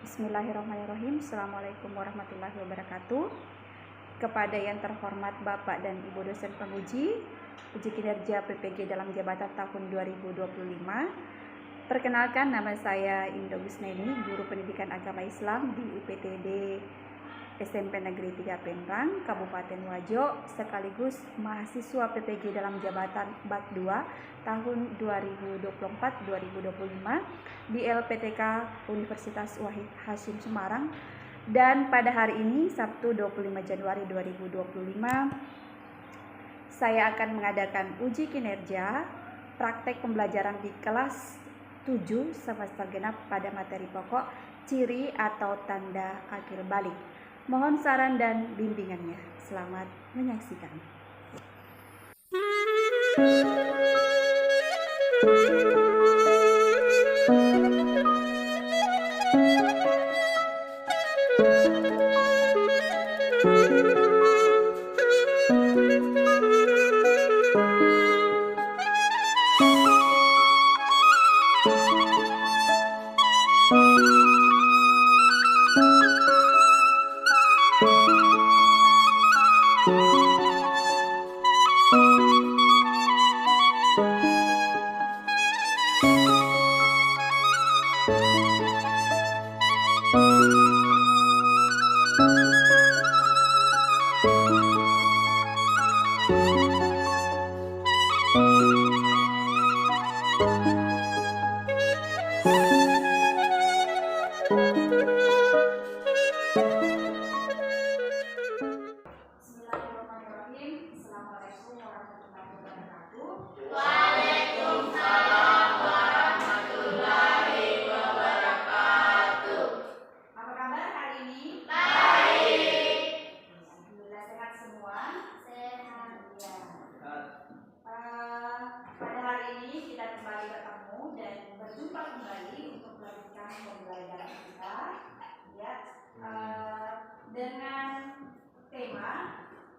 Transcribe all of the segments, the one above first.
Bismillahirrahmanirrahim. Assalamualaikum warahmatullahi wabarakatuh. Kepada yang terhormat Bapak dan Ibu dosen penguji uji kinerja PPG dalam jabatan tahun 2025. Perkenalkan, nama saya Indah Gusneni, guru pendidikan agama Islam di UPTD SMP Negeri 3 Penrang, Kabupaten Wajo, sekaligus mahasiswa PPG dalam jabatan Bak 2 tahun 2024-2025 di LPTK Universitas Wahid Hasyim Semarang. Dan pada hari ini, Sabtu 25 Januari 2025, saya akan mengadakan uji kinerja praktek pembelajaran di kelas 7 semester genap pada materi pokok ciri atau tanda akhir balik. Mohon saran dan bimbingannya. Selamat menyaksikan. Bismillahirrahmanirrahim. Assalamualaikum warahmatullahi wabarakatuh. Waalaikumsalam warahmatullahi wabarakatuh. Apa kabar hari ini? Baik. Alhamdulillah, sehat semua. Sehat. Ya. Pada hari ini kita kembali bertemu dan berjumpa kembali untuk melanjutkan pembelajaran kita, ya, dengan tema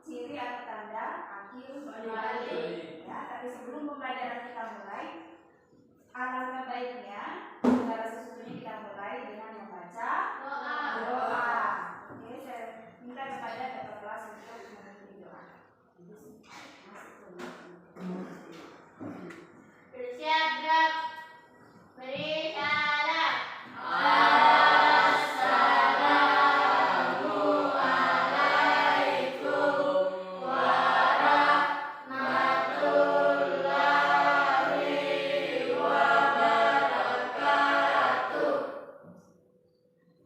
ciri atau tanda akhir balik. Ya, tapi sebelum pembelajaran kita mulai, alangkah baiknya segala sesuatunya kita mulai dengan membaca doa. Oke, saya minta kepada kakak kelas untuk memimpin doa. Bersiap gerak. Beri syarat.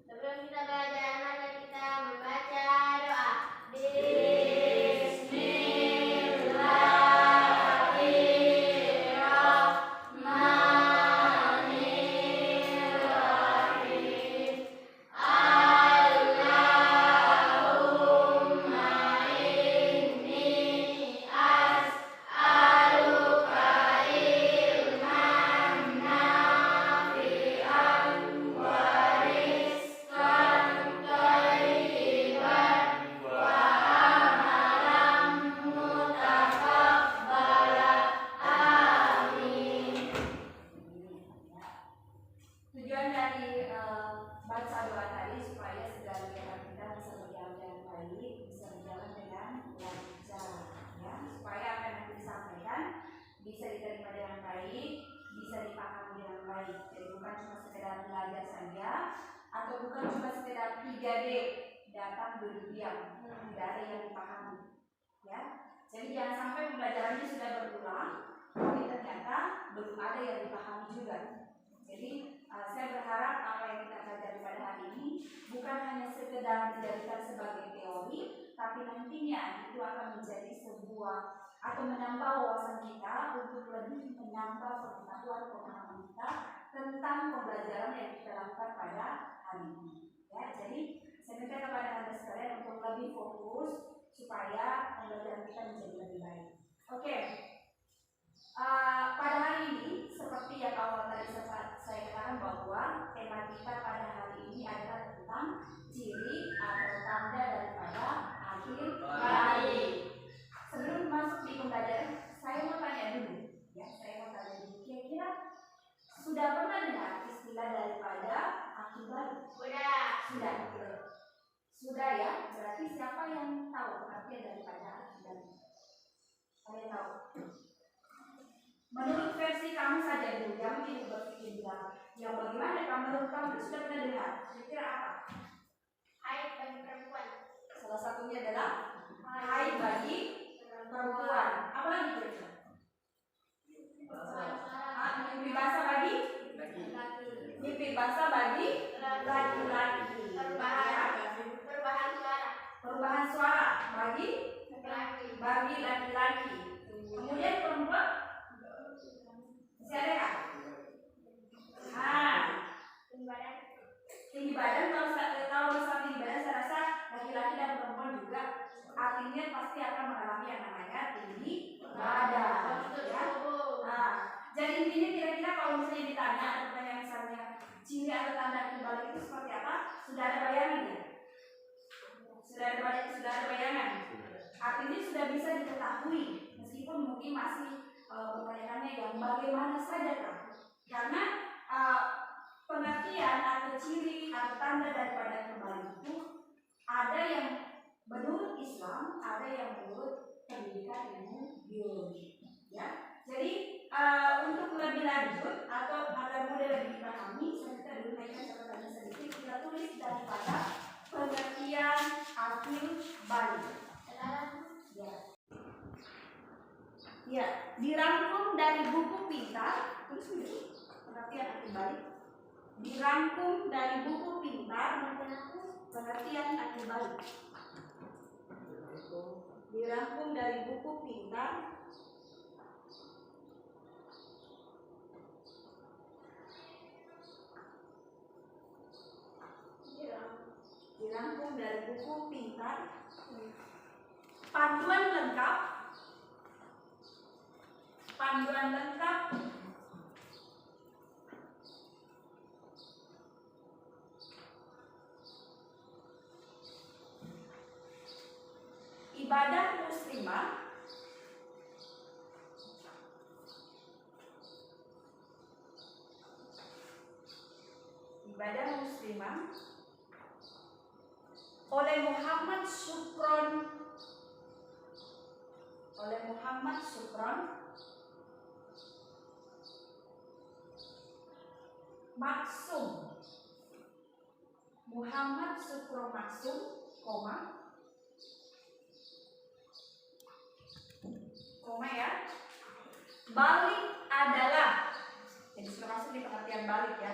Sebelum kita belajar, mari kita membaca doa. Bismillahirrahmanirrahim. Allahumma inni as'aluka ilman nafi'an wa rizqan thayyiban wa amalan mutaqabbalan. Amin. Tujuan dari baca doa tadi supaya segala kegiatan kita bisa berjalan dengan baik, bisa berjalan dengan lancar, ya, supaya apa yang nanti disampaikan bisa diterima dengan baik, bisa dipahami dengan baik. Jadi bukan cuma sekedar belajar saja, atau bukan cuma sekedar 3D, datang duduk diam, tidak ada yang dipahami, ya. Jadi jangan sampai pembelajarannya sudah berulang, tapi ternyata belum ada yang dipahami juga. Jadi saya berharap apa yang kita pelajari pada hari ini bukan hanya sekedar dijadikan sebagai teori, tapi nantinya itu akan menjadi sebuah atau menambah wawasan kita untuk lebih menambah pengetahuan pemahaman kita tentang pembelajaran yang kita lakukan pada hari ini. Ya, jadi saya minta kepada anda sekalian untuk lebih fokus supaya pembelajaran kita menjadi lebih baik. Oke. Pada hari ini, seperti yang awal tadi sempat saya katakan bahwa tema kita pada hari ini adalah tentang ciri atau tanda daripada akhir balik. Sebelum masuk di pembelajaran, saya mau tanya dulu, ya, kira-kira sudah pernah dengar istilah daripada akhir balik? Udah. Menurut versi kamu saja dulu, jangan ini berpikir bilang yang bagaimana kamu menurut kamu itu sudah pernah dengar. Kira-kira apa? Haid bagi perempuan. Salah satunya adalah haid bagi perempuan. Apa lagi kira-kira? Mimpi basah bagi mimpi basah bagi laki-laki. Perubahan suara bagi laki-laki. Kemudian perempuan masih ada kan? Tinggi badan kalau masalah tinggi badan saya rasa laki-laki dan perempuan juga artinya pasti akan mengalami yang namanya tinggi badan. Ya? Nah, jadi intinya kira-kira kalau misalnya ditanya ada pertanyaan misalnya ciri atau tanda kebalik itu seperti apa? Sudah ada bayangan ya? Sudah ada bayangan. Artinya sudah bisa diketahui meskipun mungkin masih pertanyaannya yang bagaimana saja kan? Karena pengertian atau ciri atau tanda daripada kebalik itu ada yang menurut Islam, ada yang menurut pendidikan ilmu biologi. Ya, jadi untuk lebih lanjut atau agar mudah lebih dipahami, kita dulu naikkan catatannya sedikit. Kita tulis daripada pengertian akil balik. Ya, dirangkum dari buku pintar. Tulis dulu pengertian akil balik. Dirangkum dari buku pintar, pengertian akil balik. Dirangkum dari buku pintar. Dirangkum dari buku pintar. Panduan lengkap. Ibadah muslimah. Oleh Muhammad Sukron Maksum. Muhammad Sukron Maksum, koma ya. Balik adalah, jadi sudah masuk di pengertian balik ya.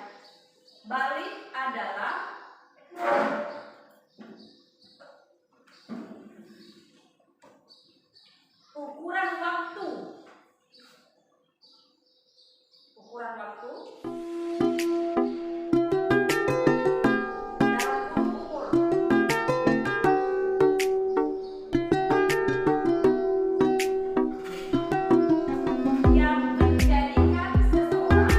Balik adalah ukuran waktu dalam ukur yang menjadikan seseorang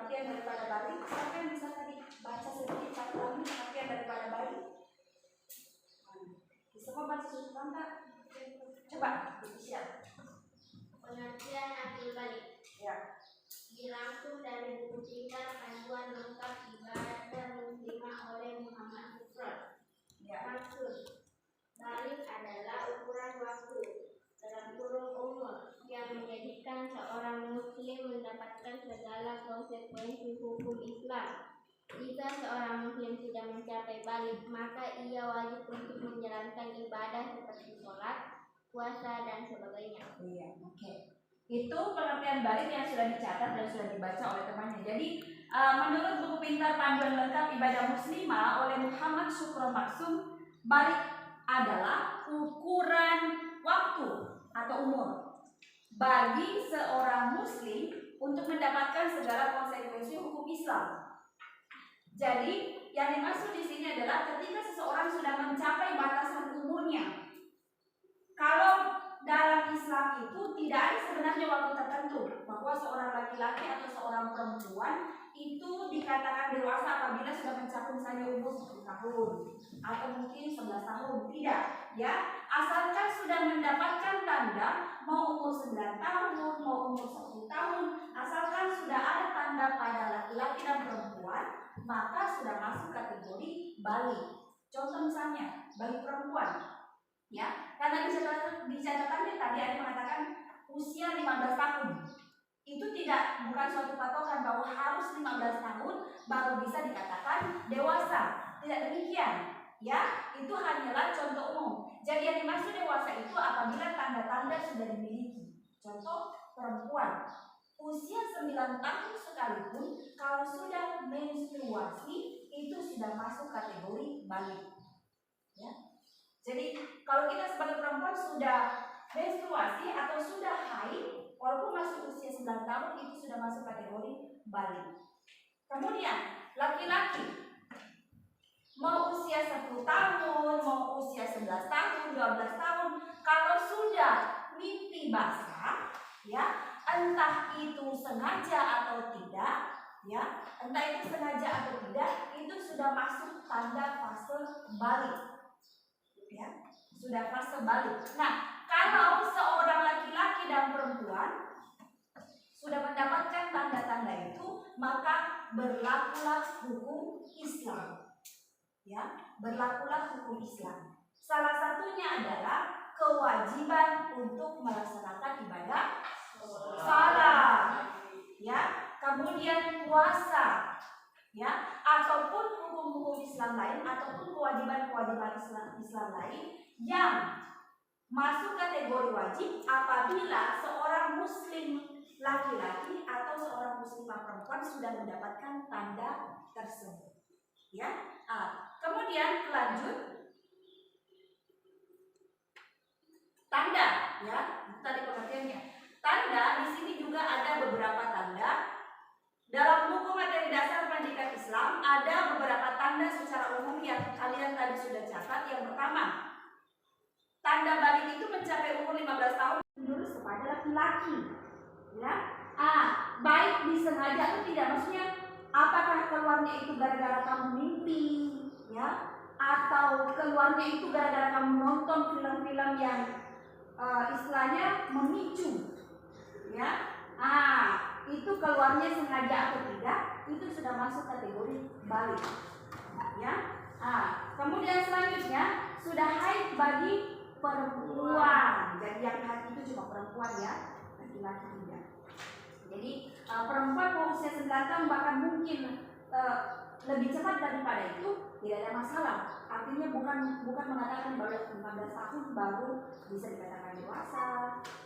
pengertian daripada balik. Siapa yang bisa tadi baca sedikit catatan pengertian daripada balik? Bisa kok baca susulan tak? Coba siap. Pengertian akil balik. Ya. Dirangkum dari buku Pintar Panduan Lengkap Ibadah Muslimah oleh Muhammad Sukron. Ya. Maksud balik adalah ukuran waktu dalam kurun umur yang menjadikan seorang muslim mendapatkan segala konsekuensi hukum Islam. Jika seorang muslim sudah mencapai balik, maka ia wajib untuk menjalankan ibadah seperti sholat, puasa, dan sebagainya. Iya, oke. Itu pengertian balik yang sudah dicatat dan sudah dibaca oleh temannya. Jadi menurut buku Pintar Panduan Lengkap Ibadah Muslimah oleh Muhammad Sukron Maksum, balik adalah ukuran waktu atau umur bagi seorang muslim untuk mendapatkan segala konsekuensi hukum Islam. Jadi yang dimaksud di sini adalah ketika seseorang sudah mencapai batasan umurnya. Kalau dalam Islam itu tidak ada sebenarnya waktu tertentu bahwa seorang laki-laki atau seorang perempuan itu dikatakan dewasa apabila sudah mencapai misalnya umur 10 tahun atau mungkin 11 tahun. Tidak, ya. Asalkan sudah mendapatkan tanda mau umur 9 tahun, mau umur 10 tahun, asalkan sudah ada tanda pada laki-laki dan perempuan, maka sudah masuk kategori balik. Contoh misalnya bagi perempuan, ya, karena di catatannya tadi ada mengatakan usia 15 tahun. Itu bukan suatu patokan bahwa harus 15 tahun baru bisa dikatakan dewasa. Tidak demikian, ya. Itu hanyalah contoh umum. Jadi yang dimaksud dewasa itu apabila tanda-tanda sudah dimiliki. Contoh perempuan usia 9 tahun sekalipun kalau sudah menstruasi itu sudah masuk kategori balik, ya. Jadi kalau kita sebagai perempuan sudah menstruasi atau sudah haid, walaupun masih usia 9 tahun itu sudah masuk kategori balik. Kemudian laki-laki mau usia 10 tahun, mau usia 11 tahun, 12 tahun, kalau sudah mimpi basah, ya, entah itu sengaja atau tidak, ya, entah itu sengaja atau tidak, itu sudah masuk tanda fase balik. Ya, sudah fase balik. Nah, kalau seorang laki-laki dan perempuan sudah mendapatkan tanda-tanda itu, maka berlakulah hukum Islam. Ya, berlakulah hukum Islam. Salah satunya adalah kewajiban untuk melaksanakan ibadah salat. Ya, kemudian puasa. Ya, ataupun hukum-hukum Islam lain ataupun kewajiban-kewajiban Islam lain yang masuk kategori wajib apabila seorang muslim laki-laki atau seorang muslimah perempuan sudah mendapatkan tanda tersebut. Ya, kemudian lanjut tanda, ya, itu tadi pengertiannya. Tanda di sini juga ada beberapa tanda. Dalam buku materi dasar pendidikan Islam ada beberapa tanda secara umum yang kalian tadi sudah catat. Yang pertama, tanda balik itu mencapai umur 15 tahun menurut kepada laki-laki. Ya, baik disengaja atau tidak, maksudnya apakah keluarnya itu gara-gara kamu mimpi, ya, atau keluarnya itu gara-gara kamu nonton film-film yang istilahnya memicu, ya. Itu keluarnya sengaja atau tidak, itu sudah masuk kategori balik, ya. Kemudian selanjutnya sudah haid bagi perempuan. Jadi yang haid itu cuma perempuan, ya, laki-laki tidak. Jadi perempuan mau usia 9 tahun bahkan mungkin lebih cepat daripada itu tidak ada masalah. Artinya bukan mengatakan baru 15 tahun baru bisa dikatakan dewasa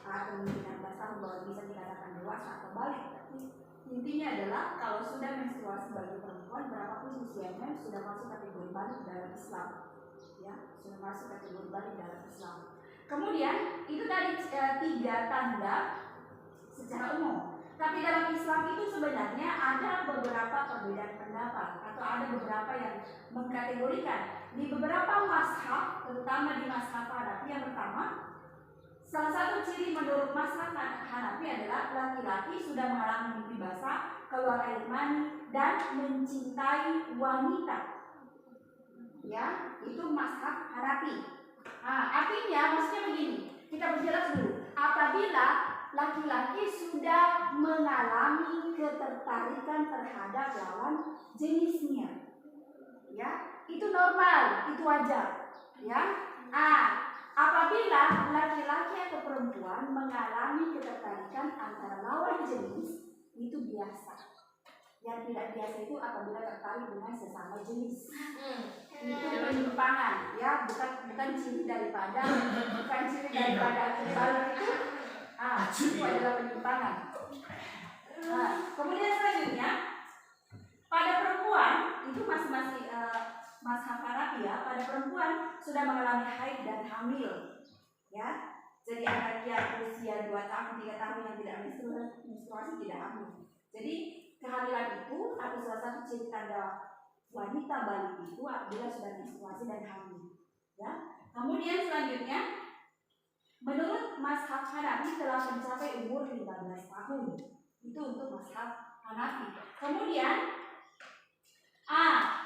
atau mungkin 16 tahun baru bisa dikatakan dewasa atau balik. Tapi intinya adalah kalau sudah menstruasi bagi perempuan berapapun usianya sudah masuk kategori balik dalam Islam, ya, sudah masuk kategori balik dalam Islam. Kemudian itu tadi 3 tanda secara umum. Tapi dalam Islam itu sebenarnya ada beberapa perbedaan pendapat atau ada beberapa yang mengkategorikan. Di beberapa mazhab, terutama di mazhab Hanafi, yang pertama salah satu ciri menurut mazhab Hanafi adalah laki-laki sudah mengalami mimpi basah, keluar air mani, dan mencintai wanita. Ya, itu mazhab Hanafi. Artinya maksudnya begini, kita berjelas dulu. Apabila laki-laki sudah mengalami ketertarikan terhadap lawan jenisnya, ya, itu normal, itu wajar, ya. Apabila laki-laki atau perempuan mengalami ketertarikan antara lawan jenis, itu biasa. Yang tidak biasa itu apabila tertarik dengan sesama jenis. Itu penyimpangan, ya, bukan ciri daripada kebalik itu. Itu adalah penyimpangan. Kemudian selanjutnya pada perempuan itu masih mazhab Hanafi, ya. Pada perempuan sudah mengalami haid dan hamil, ya. Jadi anak dia usia 2 tahun, 3 tahun yang tidak menstruasi tidak hamil. Jadi kehamilan itu atau salah satu ciri tanda wanita balik itu apabila sudah menstruasi dan hamil, ya. Kemudian selanjutnya menurut mazhab Hanafi telah mencapai umur 15 tahun. Itu untuk mazhab Hanafi. Kemudian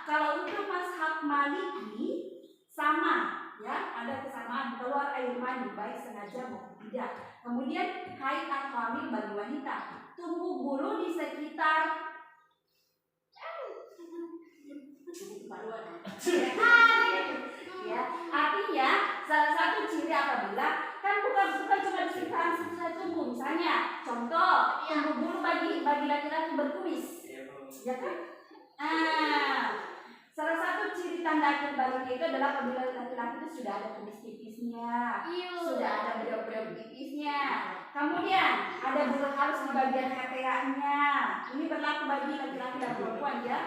kalau untuk mazhab Maliki sama, ya, ada kesamaan, keluar air mani baik sengaja maupun tidak. Kemudian haid atau hamil bagi wanita, tumbuh bulu di sekitar ya, artinya salah satu ciri apabila kan bukan cuma di sekitar saja tumbuh, misalnya contoh tumbuh bulu bagi laki-laki berkumis, ya kan? Salah satu ciri tanda akhir baliknya itu adalah apabila laki-laki itu sudah ada kumis tipisnya, sudah ada bedak-bedak tipisnya, kemudian ada bulu halus di bagian ketiaknya. Ini berlaku bagi laki-laki dan perempuan, ya.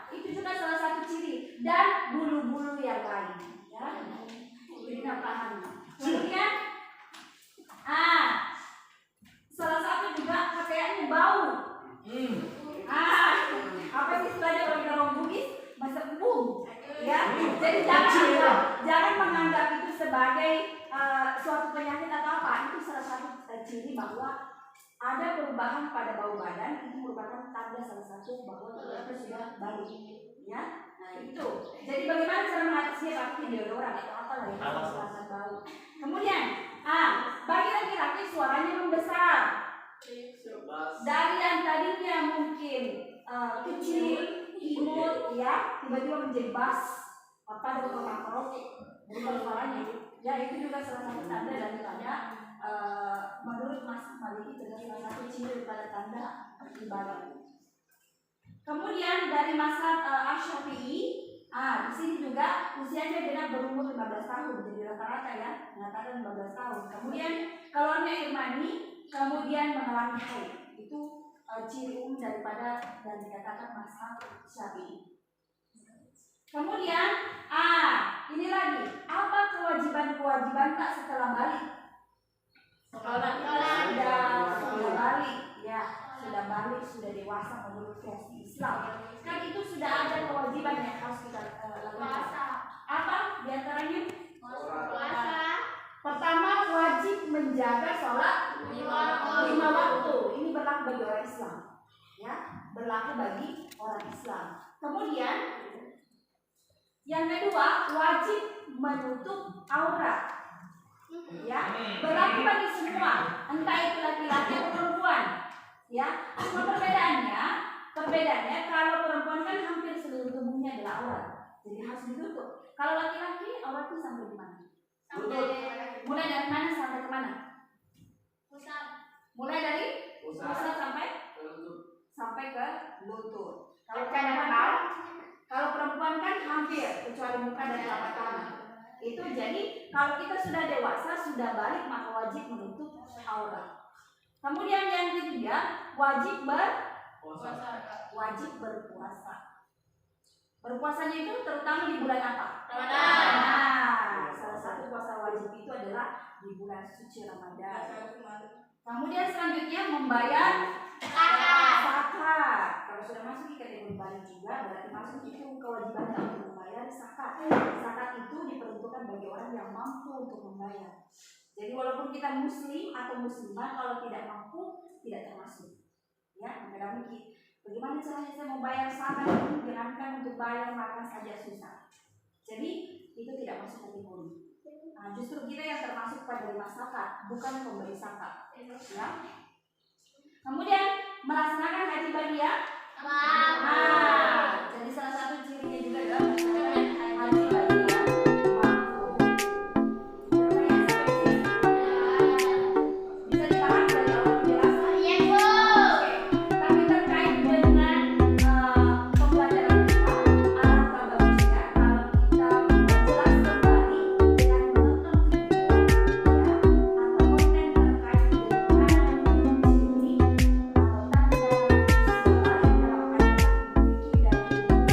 Itu juga salah satu ciri, dan bulu-bulu yang lain, ya. Ini paham. Kemudian salah satu juga ketiaknya bau. Apa sih istilahnya kalau kita ngomong bugis? Masa embung, ya. Jadi jangan menganggap itu sebagai suatu penyakit atau apa. Itu salah satu ciri bahwa ada perubahan pada bau badan. Itu merupakan tanda salah satu bahwa kita sudah balik, ya. Nah itu. Jadi bagaimana cara mengatasinya? Pakai deodoran atau apa lah yang salah bau. Kemudian, bagi laki-laki suaranya membesar. Dari yang tadinya mungkin kecil, imut, ya, tiba-tiba menjadi bass, ada makro, berubah suaranya, ya. Itu juga salah satu tanda daripada menurut mazhab Maliki itu salah satu ciri daripada tanda ibadah. Kemudian dari mazhab Asy-Syafi'i, di sini juga usianya benar berumur 15 tahun, jadi rata-rata, ya, mengatakan 15 tahun. Kemudian keluarnya air mani, kemudian mengalami haid. Itu ciri umum daripada dan dikatakan mazhab Syafi'i. Kemudian ini lagi, apa kewajiban tak setelah balik? Sudah balik, ya, sudah balik, sudah dewasa menurut versi Islam. Kan itu sudah ada kewajiban yang harus kita lakukan. Apa diantaranya? Puasa. Pertama, wajib menjaga sholat 5 waktu. Ini berlaku bagi orang Islam, ya, berlaku bagi orang Islam. Kemudian yang kedua, wajib menutup aurat, ya, berlaku bagi semua, entah itu laki-laki atau perempuan, ya. Cuma perbedaannya kalau perempuan kan hampir seluruh tubuhnya adalah aurat, jadi harus ditutup. Kalau laki-laki auratnya sampai di mana? Mulai dari mana sampai ke mana? Mulai dari pusat sampai ke lutut. Kalau perempuan kan hampir kecuali muka dan telapak tangan. Itu jadi kalau kita sudah dewasa, sudah balik, maka wajib menutup aurat. Kemudian yang ketiga, wajib berpuasa. Berpuasanya itu terutama di bulan apa? Ramadan. Salah satu puasa wajib itu adalah di bulan suci Ramadan. Kemudian selanjutnya membayar zakat. Kalau sudah masuk ke kategori balik juga, berarti masuk itu kewajiban untuk membayar zakat. Zakat itu diperuntukkan bagi orang yang mampu untuk membayar. Jadi walaupun kita muslim atau muslimah, kalau tidak mampu tidak termasuk. Ya, dalam bagaimana caranya saya mau bayar zakat itu, jangankan untuk bayar makan saja susah. Jadi itu tidak masuk kategori. Nah, justru kita yang termasuk penerima zakat, bukan pemberi zakat. Ya. Kemudian melaksanakan haji badia. Nah, jadi salah satu cirinya juga adalah melaksanakan haji badia. Bisa dipahami dari awal penjelasan? Iya, Bu. Tapi terkait dengan pembelajaran kita, alangkah bagusnya kalau kita memperjelas kembali dengan menonton video ya, atau konten terkait dengan ciri atau tanda usia balik dalam pandangan fikih dan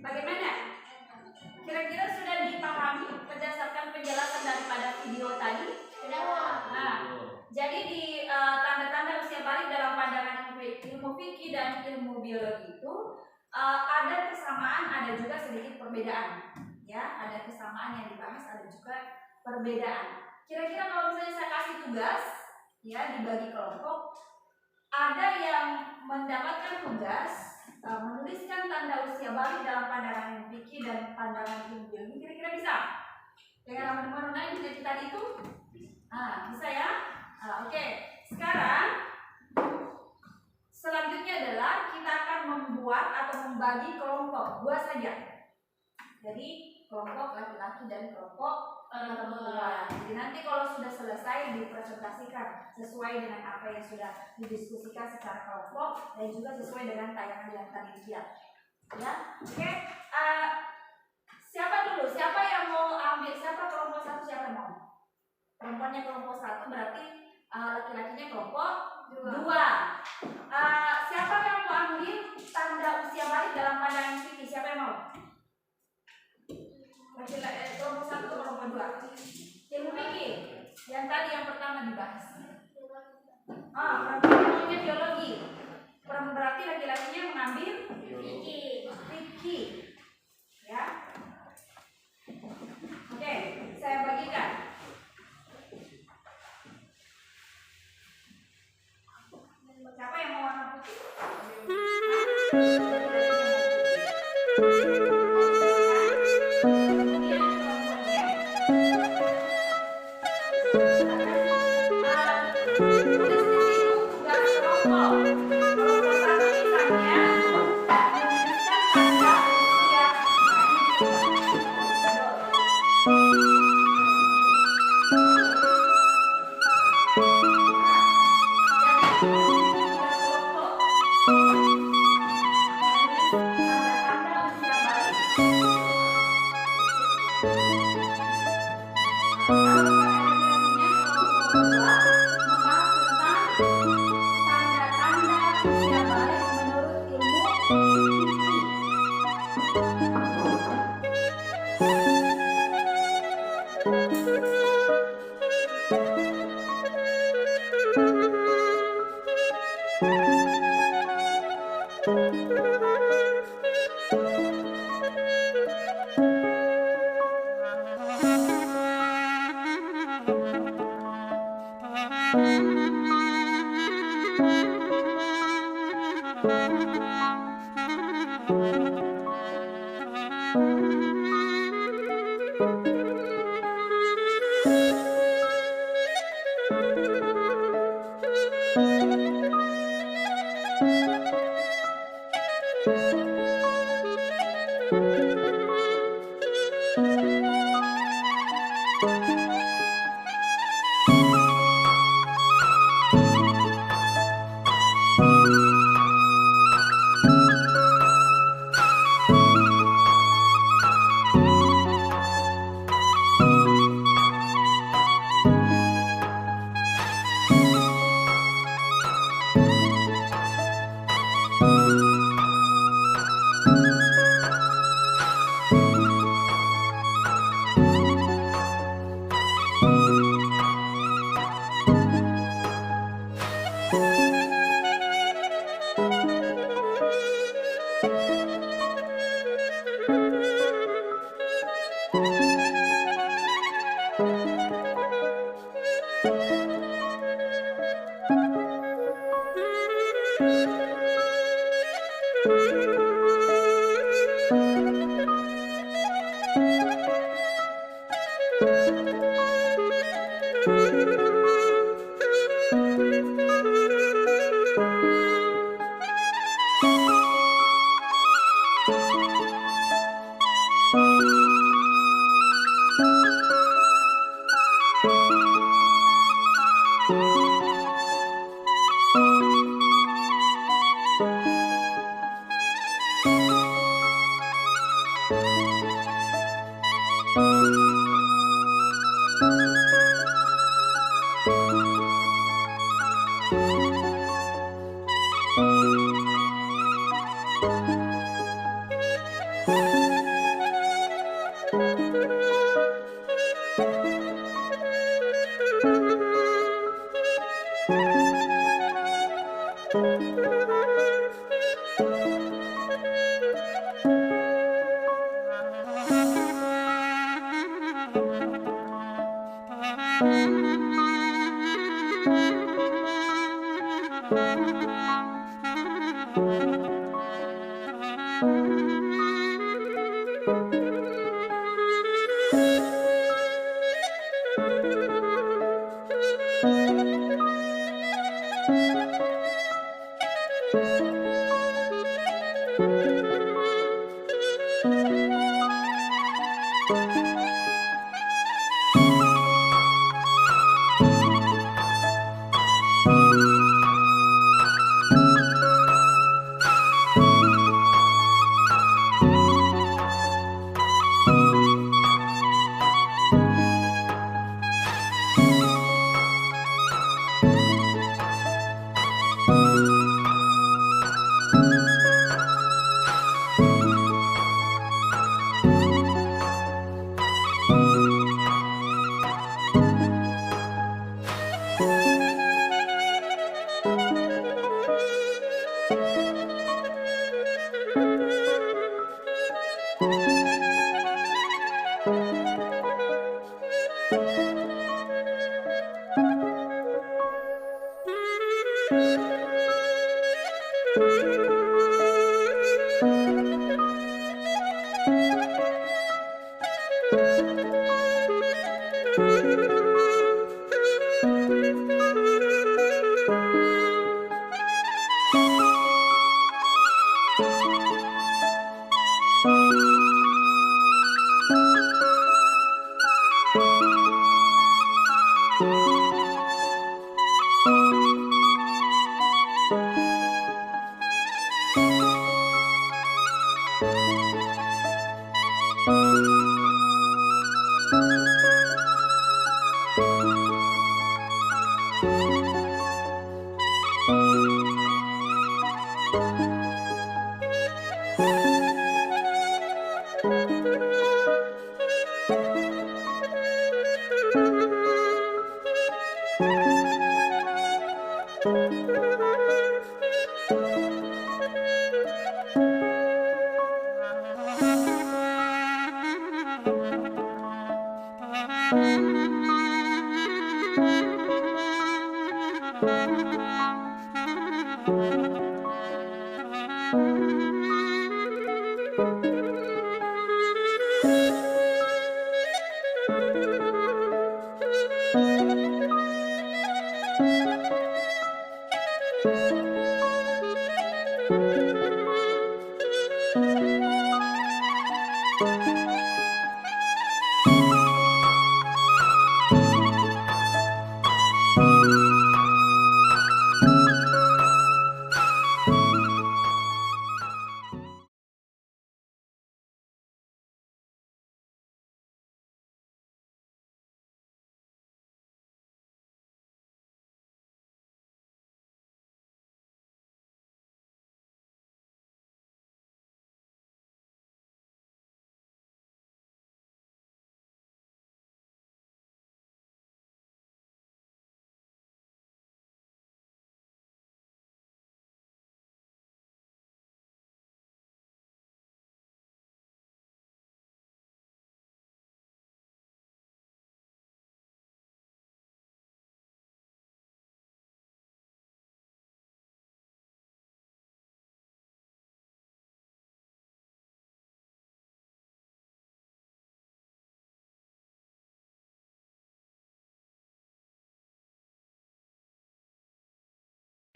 bagaimana? Kira-kira sudah dipahami berdasarkan penjelasan daripada video tadi? Nah, jadi di tanda-tanda usia balik dalam pandangan ilmu fikih dan ilmu biologi itu ada kesamaan, ada juga sedikit perbedaan. Ya, ada kesamaan yang dibahas, ada juga perbedaan. Kira-kira kalau misalnya saya kasih tugas, ya dibagi kelompok, ada yang mendapatkan tugas menuliskan tanda usia balik dalam pandangan ilmu fikih dan pandangan ilmu biologi, kira-kira bisa? Dengan teman-teman lain bisa tadi itu? Bisa ya? Oke. Sekarang selanjutnya adalah kita akan membuat atau membagi kelompok dua saja. Jadi kelompok laki-laki dan kelompok perempuan. Jadi nanti kalau sudah selesai dipresentasikan sesuai dengan apa yang sudah didiskusikan secara kelompok dan juga sesuai dengan tayangan yang tadi dilihat. Ya, oke. Siapa dulu? Siapa yang mau ambil? Siapa kelompok satu? Siapa yang mau? Perempuannya kelompok satu, berarti laki-lakinya kelompok dua. Siapa yang mau ambil tanda usia balik dalam pandangan fikih? Siapa yang mau? Kelompok satu atau kelompok dua? Ilmu fikih yang tadi yang pertama dibahas. Perempuannya biologi. Berarti laki-lakinya mengambil fikih. Ya. Oke, saya bagikan. Siapa yang mau warna putih?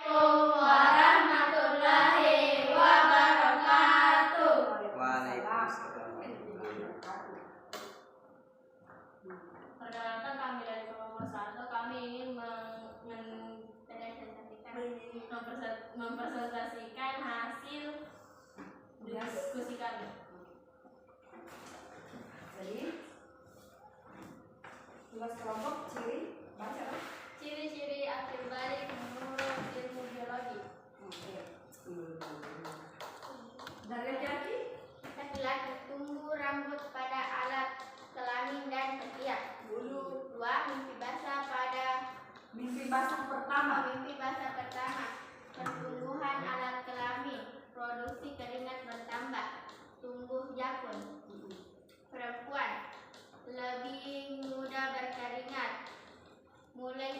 Warahmatullahi wabarakatuh. Waalaikumsalam. Perkenalkan kami dari kelompok 1, kami ingin mempresentasikan hasil diskusi kami. Jadi tugas kelompok ciri baca. Ciri-ciri akhir balik menurut ilmu biologi. Oke. Dari laki-laki? Laki-laki tumbuh rambut pada alat kelamin dan ketiak. Bulu. 2. Mimpi basah pada Mimpi basah pertama. Pertumbuhan alat kelamin. Produksi keringat bertambah. Tumbuh jakun. Perempuan lebih mudah berkeringat. Mulai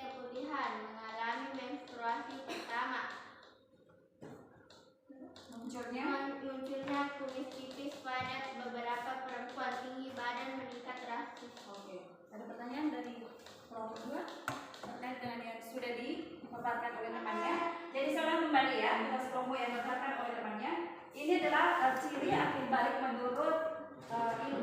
keputihan, mengalami menstruasi pertama. Munculnya kumis tipis pada beberapa perempuan. Tinggi badan meningkat drastis. Oke. Ada pertanyaan dari kelompok 2 terkait dengan yang sudah dipaparkan oleh temannya. Jadi saya ulang kembali ya, tugas kelompok yang dipaparkan oleh temannya. Ini adalah ciri akhir balik menurut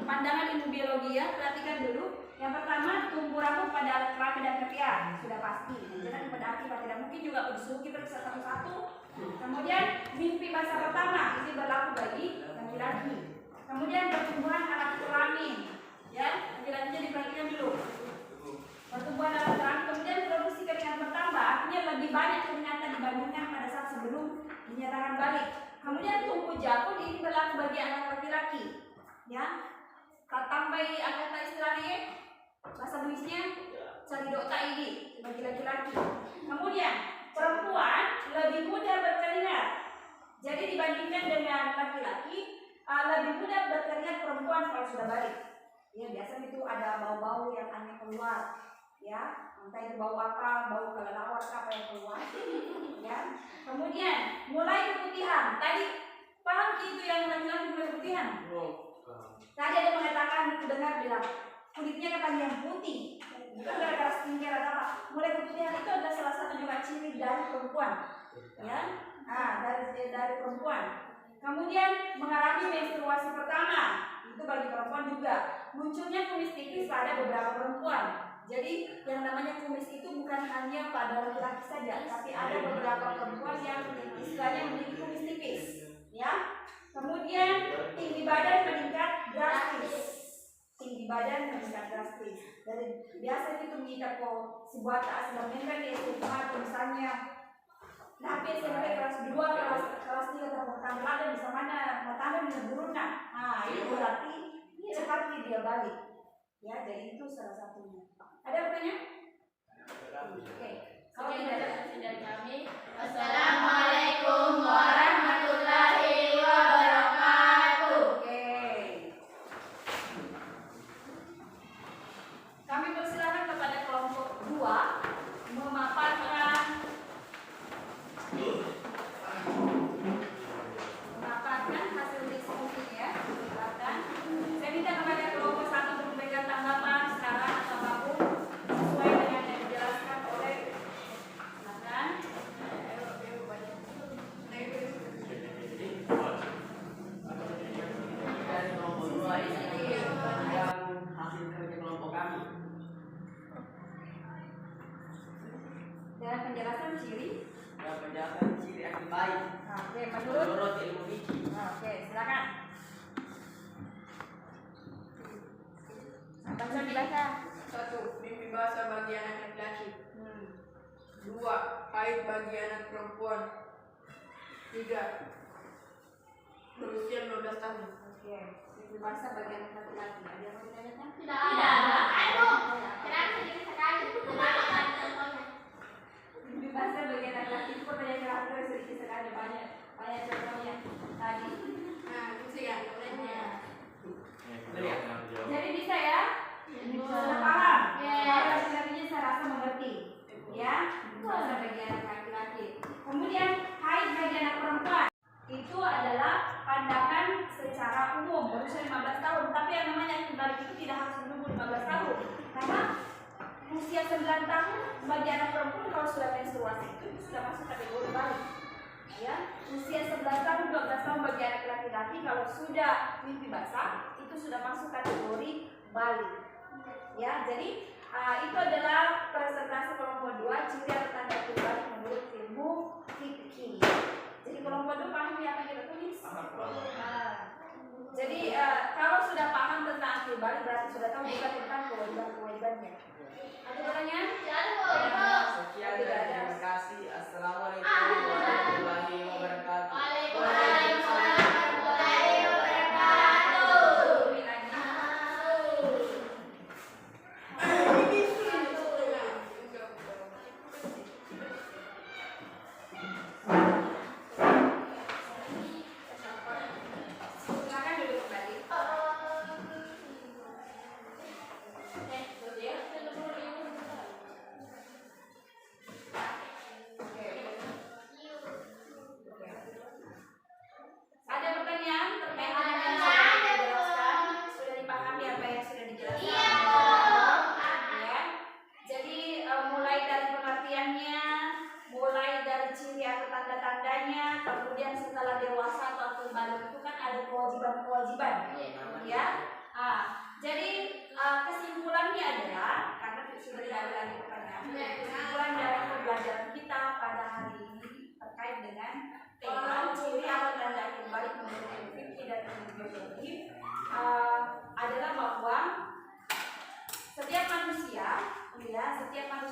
pandangan ilmu biologi ya. Perhatikan dulu. Yang pertama, tumbuh rambut pada alat kelamin dan ketiak. Sudah pasti. Jangan pada akibat tidak mungkin juga disuruh kita bisa satu-satu. Kemudian mimpi basah pertama ini berlaku bagi laki-laki. Kemudian pertumbuhan alat kelamin. Ya, laki-lakinya diperhatikan dulu. Pertumbuhan alat kelamin, kemudian produksi keringat bertambah, artinya lebih banyak keringatan dibandingkan pada saat sebelum dinyatakan balik. Kemudian tumbuh jakun ini berlaku bagi anak laki-laki. Ya, tambahi kata istilahnya bahasa Indonesia caridok taidi bagi laki-laki. Kemudian perempuan lebih mudah berkeringat. Jadi dibandingkan dengan laki-laki, lebih mudah berkeringat perempuan kalau sudah balik. Ya, biasanya itu ada bau-bau yang aneh keluar. Ya, entah itu bau apa, bau kelelawar apa yang keluar. Ya. Kemudian mulai keputihan. Tadi paham itu yang laki-laki mulai keputihan? Tadi ada mengatakan, dengar bilang kulitnya katanya yang putih, bukan gara-gara skincare atau apa. Mulai keputihan itu adalah salah satu juga ciri dari perempuan, ya, dari perempuan. Kemudian mengalami menstruasi pertama, itu bagi perempuan juga. Munculnya kumis tipis pada beberapa perempuan. Jadi yang namanya kumis itu bukan hanya pada laki-laki saja, tapi ada beberapa perempuan yang istilahnya memiliki kumis tipis, ya. Kemudian tinggi badan meningkat drastis. Dari biasa itu mengikat sebuah tas sebenarnya di SMA atau misalnya tapi SMP kelas 2, kelas 3 terpotong ada bisa mana matanya menurunkan. Nah, itu berarti cepat dia balik. Ya, jadi itu salah satunya. Ada pertanyaan? Oke. Kalau tidak ada dari kami, Wassalamualaikum warahmatullahi wabarakatuh. Oke. Kami persilakan kepada kelompok 2 Dengan penjelasan ciri. Dan penjelasan ciri akil baik. Oke, menurut. Menurut ilmu fikih. Oke, silakan. Baca dibaca. 1. Mimpi basah bagi anak laki-laki. 2. Haid bagi anak perempuan. 3. Berusia 12 tahun. Oke, mimpi basah bagi anak laki-laki. Ada yang mau ditanyakan? Tidak ada. Aduh. Kenapa sedikit sekali? Kenapa contohnya? Mimpi basah bagi anak laki itu pertanyaan terakhir sedikit sekali, banyak contohnya tadi. Nah, itu ya. Jadi bisa ya? Sudah paham? Kalau artinya saya rasa mengerti. Ya, basah bagi anak laki-laki. Kemudian haid bagi anak perempuan itu adalah pandangan secara umum berusia 15 tahun. Tapi yang namanya akil balik itu tidak harus menunggu 15 tahun. Karena usia 9 tahun bagi anak perempuan kalau sudah menstruasi itu sudah masuk kategori balik. Ya, usia 11 tahun 12 tahun bagi anak laki-laki kalau sudah mimpi basah itu sudah masuk kategori balik. Ya, jadi itu adalah presentasi kelompok 2 ciri atau tanda akil balik menurut ilmu fikih. Jadi kelompok 2 paham ya apa yang kita tulis? Jadi kalau sudah paham tentang akil balik berarti sudah tahu juga tentang kewajiban-kewajibannya. Ada pertanyaan? Sekian dan terima kasih. Assalamualaikum warahmatullahi wabarakatuh. Waalaikumsalam warahmatullahi wabarakatuh. Silakan duduk kembali. Ada pertanyaan terkait dengan yang sudah dijelaskan? Sudah dipahami apa yang sudah dijelaskan? Ya. Jadi mulai dari pengertiannya, mulai dari ciri atau tanda-tandanya, kemudian setelah dewasa atau akil balik itu kan ada kewajiban-kewajiban. Ya. Jadi kesimpulannya adalah karena sudah tidak ada lagi pertanyaan. Kesimpulan dari pembelajaran kita pada hari ini terkait dengan tema ciri atau tanda akil balik menurut ilmu fikih dan ilmu biologi adalah bahwa setiap manusia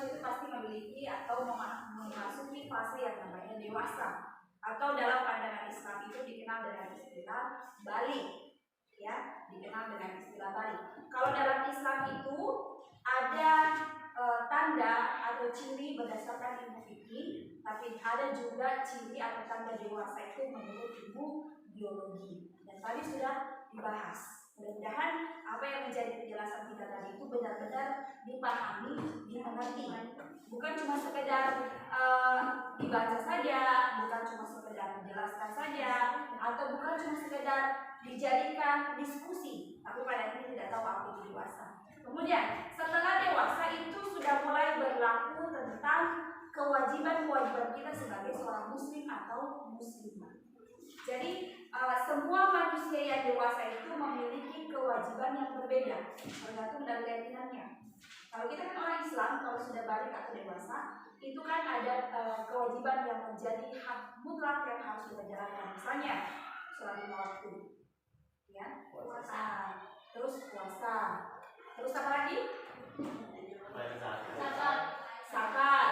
itu pasti memiliki atau memasuki fase yang namanya dewasa atau dalam pandangan Islam itu dikenal dengan istilah balik. Ya, dikenal dengan istilah balik. Kalau dalam Islam itu ada tanda atau ciri berdasarkan ilmu fikih, tapi ada juga ciri atau tanda dewasa itu menurut ilmu biologi. Dan tadi sudah dibahas. Mudah-mudahan apa yang menjadi penjelasan kita tadi itu benar-benar dipahami, dimengerti. Bukan cuma sekedar dibaca saja, bukan cuma sekedar menjelaskan saja, atau bukan cuma sekedar dijadikan diskusi, tapi pada akhirnya tidak tahu apa itu dewasa. Kemudian setelah dewasa itu sudah mulai berlaku tentang kewajiban-kewajiban kita sebagai seorang muslim atau muslimah. Jadi semua manusia yang dewasa itu memiliki kewajiban yang berbeda tergantung dari keyakinannya. Kalau kita kan orang Islam, kalau sudah balik atau dewasa, itu kan ada kewajiban yang menjadi hak mutlak yang harus kita jalankan. Misalnya sholat 5 waktu, ya, puasa, terus puasa, terus apa lagi? Zakat,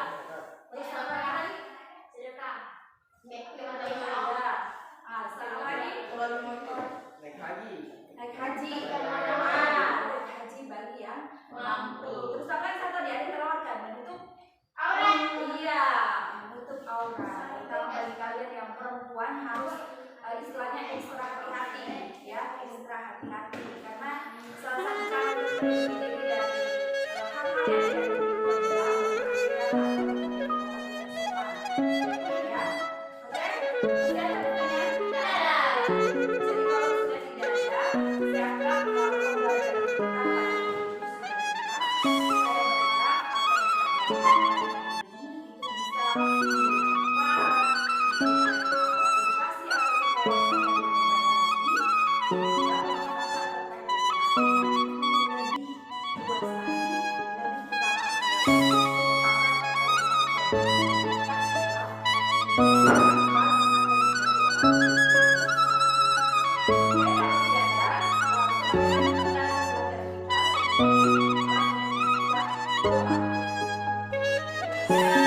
terus apa lagi? Sedekah. Satu lagi? Naik haji. Naik haji. Naik haji bagi yang mampu. Terus apa yang satu tadi ada terlewatkan? Menutup aurat. Iya, menutup aurat. Kalau bagi kalian yang perempuan harus istilahnya ekstra hati-hati, ya, ekstra hati-hati karena salah satu cara dari hal-hal yang Thank you. Dadah.